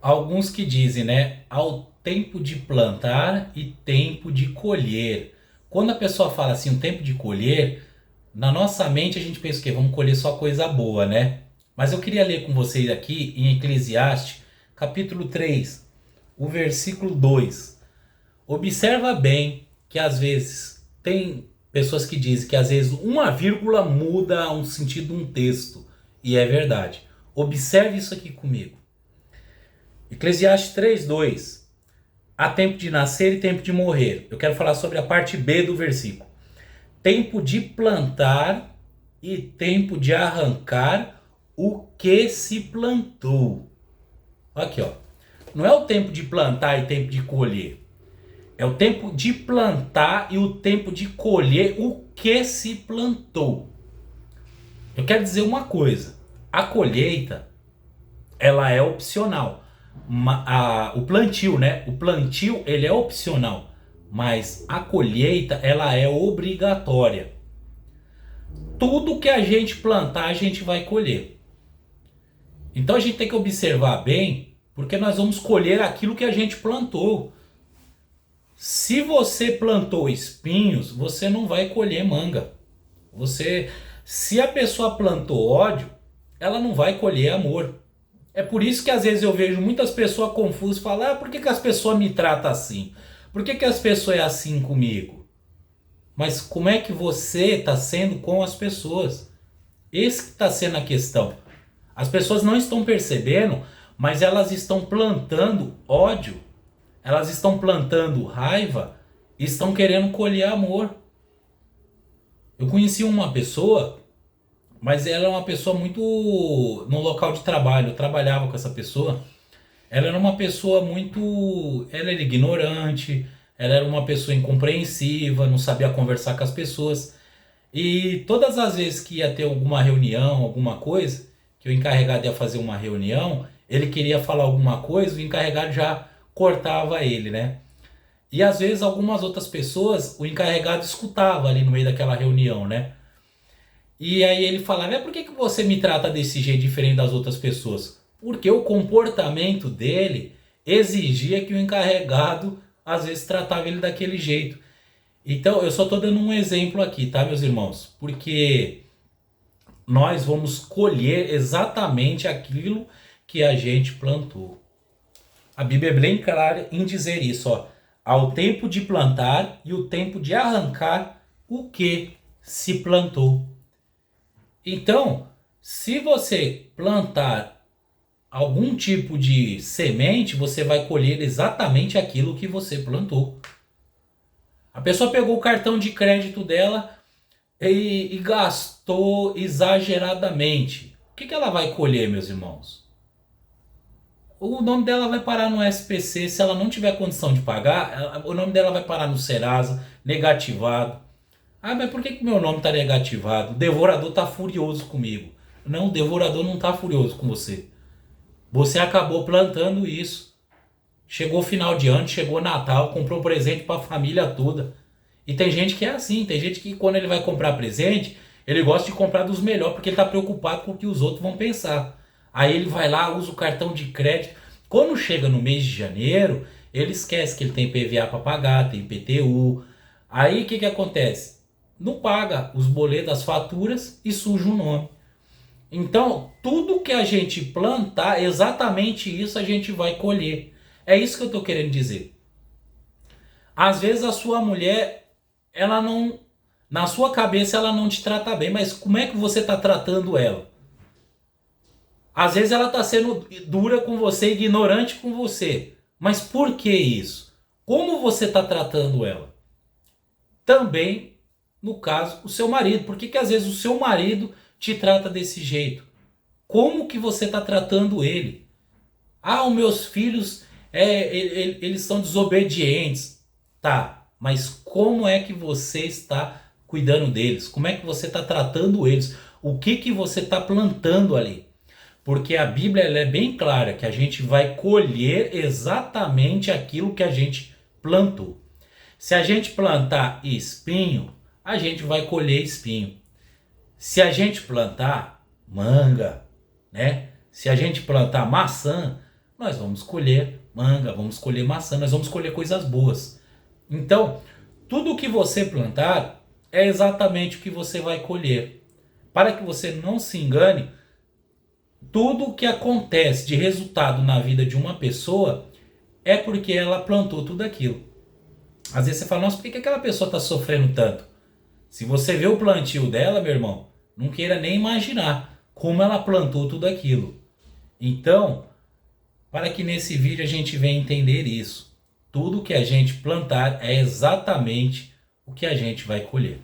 Alguns que dizem, né? Ao tempo de plantar e tempo de colher. Quando a pessoa fala assim, o tempo de colher, na nossa mente a gente pensa que vamos colher só coisa boa, né? Mas eu queria ler com vocês aqui em Eclesiastes, capítulo 3, o versículo 2. Observa bem que às vezes tem pessoas que dizem que às vezes uma vírgula muda um sentido de um texto. E é verdade. Observe isso aqui comigo. Eclesiastes 3:2. Há tempo de nascer e tempo de morrer. Eu quero falar sobre a parte B do versículo. Tempo de plantar e tempo de arrancar o que se plantou. Aqui, ó. Não é o tempo de plantar e tempo de colher. É o tempo de plantar e o tempo de colher o que se plantou. Eu quero dizer uma coisa. A colheita, ela é opcional. O plantio, né? O plantio, ele é opcional. Mas a colheita, ela é obrigatória. Tudo que a gente plantar, a gente vai colher. Então a gente tem que observar bem, porque nós vamos colher aquilo que a gente plantou. Se você plantou espinhos, você não vai colher manga. Se a pessoa plantou ódio, ela não vai colher amor. É por isso que às vezes eu vejo muitas pessoas confusas falar: por que as pessoas me tratam assim? Por que as pessoas é assim comigo? Mas como é que você está sendo com as pessoas? Esse que está sendo a questão. As pessoas não estão percebendo, mas elas estão plantando ódio, elas estão plantando raiva e estão querendo colher amor. Eu conheci uma pessoa, mas ela é uma pessoa muito... No local de trabalho, eu trabalhava com essa pessoa. Ela era uma pessoa muito... Ela era ignorante, ela era uma pessoa incompreensiva, não sabia conversar com as pessoas. E todas as vezes que ia ter alguma reunião, alguma coisa, que o encarregado ia fazer uma reunião, ele queria falar alguma coisa, o encarregado já cortava ele, né? E às vezes algumas outras pessoas, o encarregado escutava ali no meio daquela reunião, né? E aí ele falava: por que você me trata desse jeito diferente das outras pessoas? Porque o comportamento dele exigia que o encarregado às vezes tratava ele daquele jeito. Então eu só estou dando um exemplo aqui, tá, meus irmãos? Porque nós vamos colher exatamente aquilo que a gente plantou. A Bíblia é bem clara em dizer isso, ó. Ao tempo de plantar e o tempo de arrancar o que se plantou. Então, se você plantar algum tipo de semente, você vai colher exatamente aquilo que você plantou. A pessoa pegou o cartão de crédito dela e gastou exageradamente. O que ela vai colher, meus irmãos? O nome dela vai parar no SPC. Se ela não tiver condição de pagar, o nome dela vai parar no Serasa, negativado. Ah, mas por que meu nome está negativado? O devorador está furioso comigo. Não, o devorador não está furioso com você. Você acabou plantando isso. Chegou final de ano, chegou Natal, comprou presente para a família toda. E tem gente que é assim, tem gente que quando ele vai comprar presente, ele gosta de comprar dos melhores porque ele está preocupado com o que os outros vão pensar. Aí ele vai lá, usa o cartão de crédito. Quando chega no mês de janeiro, ele esquece que ele tem PVA para pagar, tem IPTU. Aí o que acontece? Não paga os boletos, as faturas e suja o nome. Então, tudo que a gente plantar, exatamente isso a gente vai colher. É isso que eu estou querendo dizer. Às vezes a sua mulher, ela não... Na sua cabeça ela não te trata bem, mas como é que você está tratando ela? Às vezes ela está sendo dura com você, ignorante com você. Mas por que isso? Como você está tratando ela? Também, no caso, o seu marido. Por que às vezes o seu marido te trata desse jeito? Como que você está tratando ele? Ah, os meus filhos, eles são desobedientes. Tá, mas como é que você está cuidando deles? Como é que você está tratando eles? O que você está plantando ali? Porque a Bíblia ela é bem clara que a gente vai colher exatamente aquilo que a gente plantou. Se a gente plantar espinho, a gente vai colher espinho. Se a gente plantar manga, né? Se a gente plantar maçã, nós vamos colher manga, vamos colher maçã, nós vamos colher coisas boas. Então, tudo que você plantar é exatamente o que você vai colher. Para que você não se engane, tudo o que acontece de resultado na vida de uma pessoa é porque ela plantou tudo aquilo. Às vezes você fala, nossa, por que aquela pessoa está sofrendo tanto? Se você vê o plantio dela, meu irmão, não queira nem imaginar como ela plantou tudo aquilo. Então, para que nesse vídeo a gente venha entender isso, tudo que a gente plantar é exatamente o que a gente vai colher.